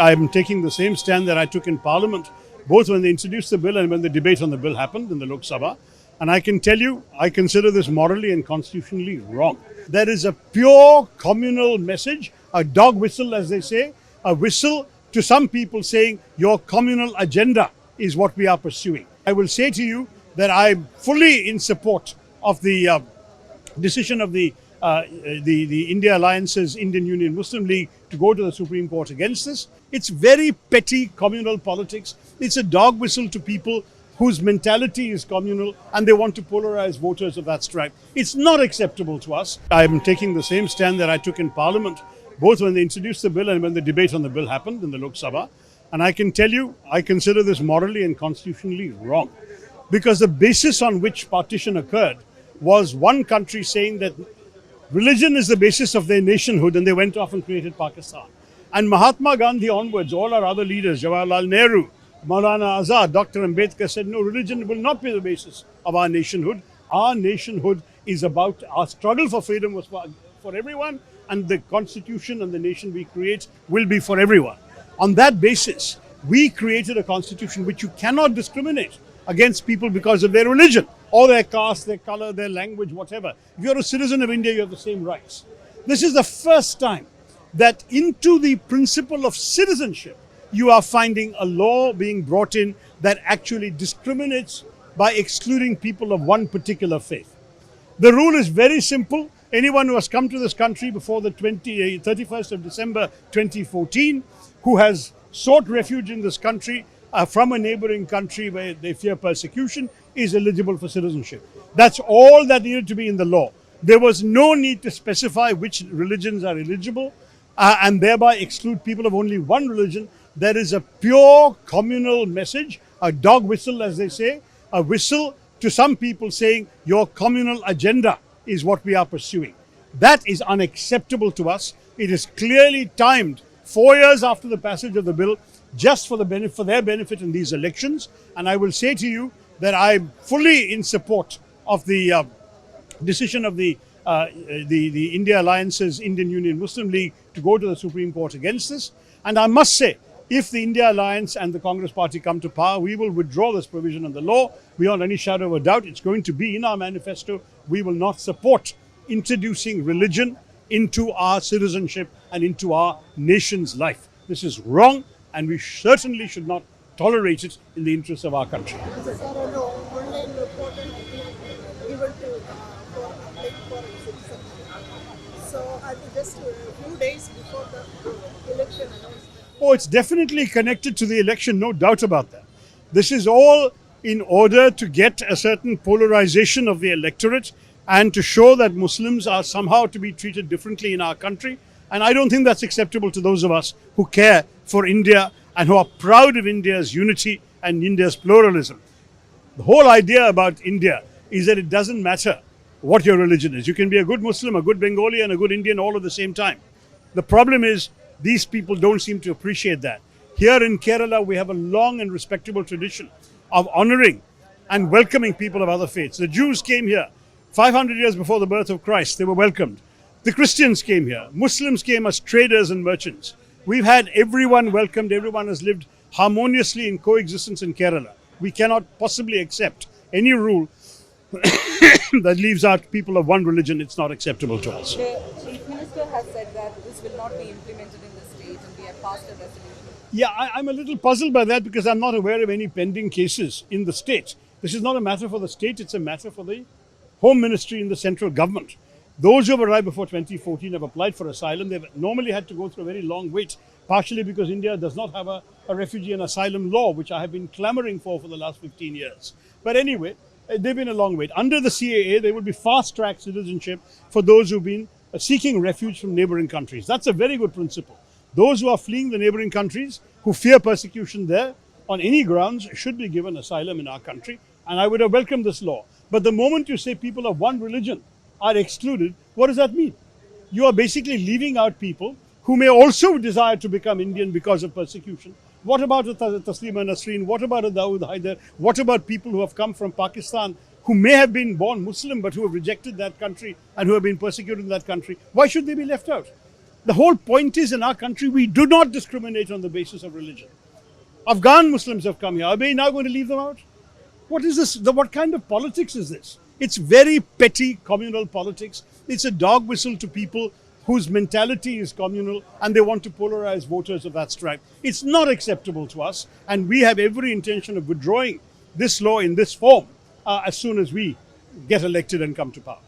I am taking the same stand that I took in Parliament, both when they introduced the bill and when the debate on the bill happened in the Lok Sabha. And I can tell you, I consider this morally and constitutionally wrong. There is a pure communal message, a dog whistle, as they say, a whistle to some people saying your communal agenda is what we are pursuing. I will say to you that I'm fully in support of the decision of the India Alliance's Indian Union Muslim League to go to the Supreme Court against this. It's very petty communal politics. It's a dog whistle to people whose mentality is communal and they want to polarize voters of that stripe. It's not acceptable to us. I am taking the same stand that I took in Parliament, both when they introduced the bill and when the debate on the bill happened in the Lok Sabha. And I can tell you, I consider this morally and constitutionally wrong. Because the basis on which partition occurred was one country saying that religion is the basis of their nationhood, and they went off and created Pakistan. And Mahatma Gandhi onwards, all our other leaders, Jawaharlal Nehru, Maulana Azad, Dr. Ambedkar said, no, religion will not be the basis of our nationhood. Our nationhood is about, our struggle for freedom was for everyone, and the constitution and the nation we create will be for everyone. On that basis, we created a constitution which you cannot discriminate against people because of their religion or their caste, their color, their language, whatever. If you're a citizen of India, you have the same rights. This is the first time that into the principle of citizenship, you are finding a law being brought in that actually discriminates by excluding people of one particular faith. The rule is very simple. Anyone who has come to this country before the 31st of December 2014, who has sought refuge in this country from a neighboring country where they fear persecution, is eligible for citizenship. That's all that needed to be in the law. There was no need to specify which religions are eligible and thereby exclude people of only one religion. There is a pure communal message, a dog whistle, as they say, a whistle to some people saying your communal agenda is what we are pursuing. That is unacceptable to us. It is clearly timed 4 years after the passage of the bill, just for their benefit in these elections. And I will say to you that I'm fully in support of the decision of the India Alliance's Indian Union Muslim League to go to the Supreme Court against this. And I must say, if the India Alliance and the Congress Party come to power, we will withdraw this provision in the law. Beyond any shadow of a doubt, it's going to be in our manifesto. We will not support introducing religion into our citizenship and into our nation's life. This is wrong, and we certainly should not tolerate it in the interest of our country. So just a few days before the election announcement. Oh, it's definitely connected to the election, no doubt about that. This is all in order to get a certain polarization of the electorate and to show that Muslims are somehow to be treated differently in our country. And I don't think that's acceptable to those of us who care for India and who are proud of India's unity and India's pluralism. The whole idea about India is that it doesn't matter what your religion is. You can be a good Muslim, a good Bengali, and a good Indian all at the same time. The problem is these people don't seem to appreciate that. Here in Kerala, we have a long and respectable tradition of honoring and welcoming people of other faiths. The Jews came here 500 years before the birth of Christ. They were welcomed. The Christians came here. Muslims came as traders and merchants. We've had everyone welcomed. Everyone has lived harmoniously in coexistence in Kerala. We cannot possibly accept any rule that leaves out people of one religion. It's not acceptable to us. The Chief Minister has said that this will not be implemented in the state and we have passed a resolution. Yeah, I'm a little puzzled by that because I'm not aware of any pending cases in the state. This is not a matter for the state, it's a matter for the Home Ministry in the central government. Those who have arrived before 2014 have applied for asylum. They've normally had to go through a very long wait, partially because India does not have a refugee and asylum law, which I have been clamoring for the last 15 years. But anyway, they've been a long wait. Under the CAA, there will be fast-track citizenship for those who've been seeking refuge from neighboring countries. That's a very good principle. Those who are fleeing the neighboring countries, who fear persecution there, on any grounds, should be given asylum in our country. And I would have welcomed this law. But the moment you say people of one religion are excluded, what does that mean? You are basically leaving out people who may also desire to become Indian because of persecution. What about a Taslima Nasreen? What about a Dawood Haider? What about people who have come from Pakistan who may have been born Muslim but who have rejected that country and who have been persecuted in that country? Why should they be left out? The whole point is, in our country, we do not discriminate on the basis of religion. Afghan Muslims have come here. Are we now going to leave them out? What is this? What kind of politics is this? It's very petty communal politics. It's a dog whistle to people whose mentality is communal and they want to polarize voters of that stripe. It's not acceptable to us, and we have every intention of withdrawing this law in this form as soon as we get elected and come to power.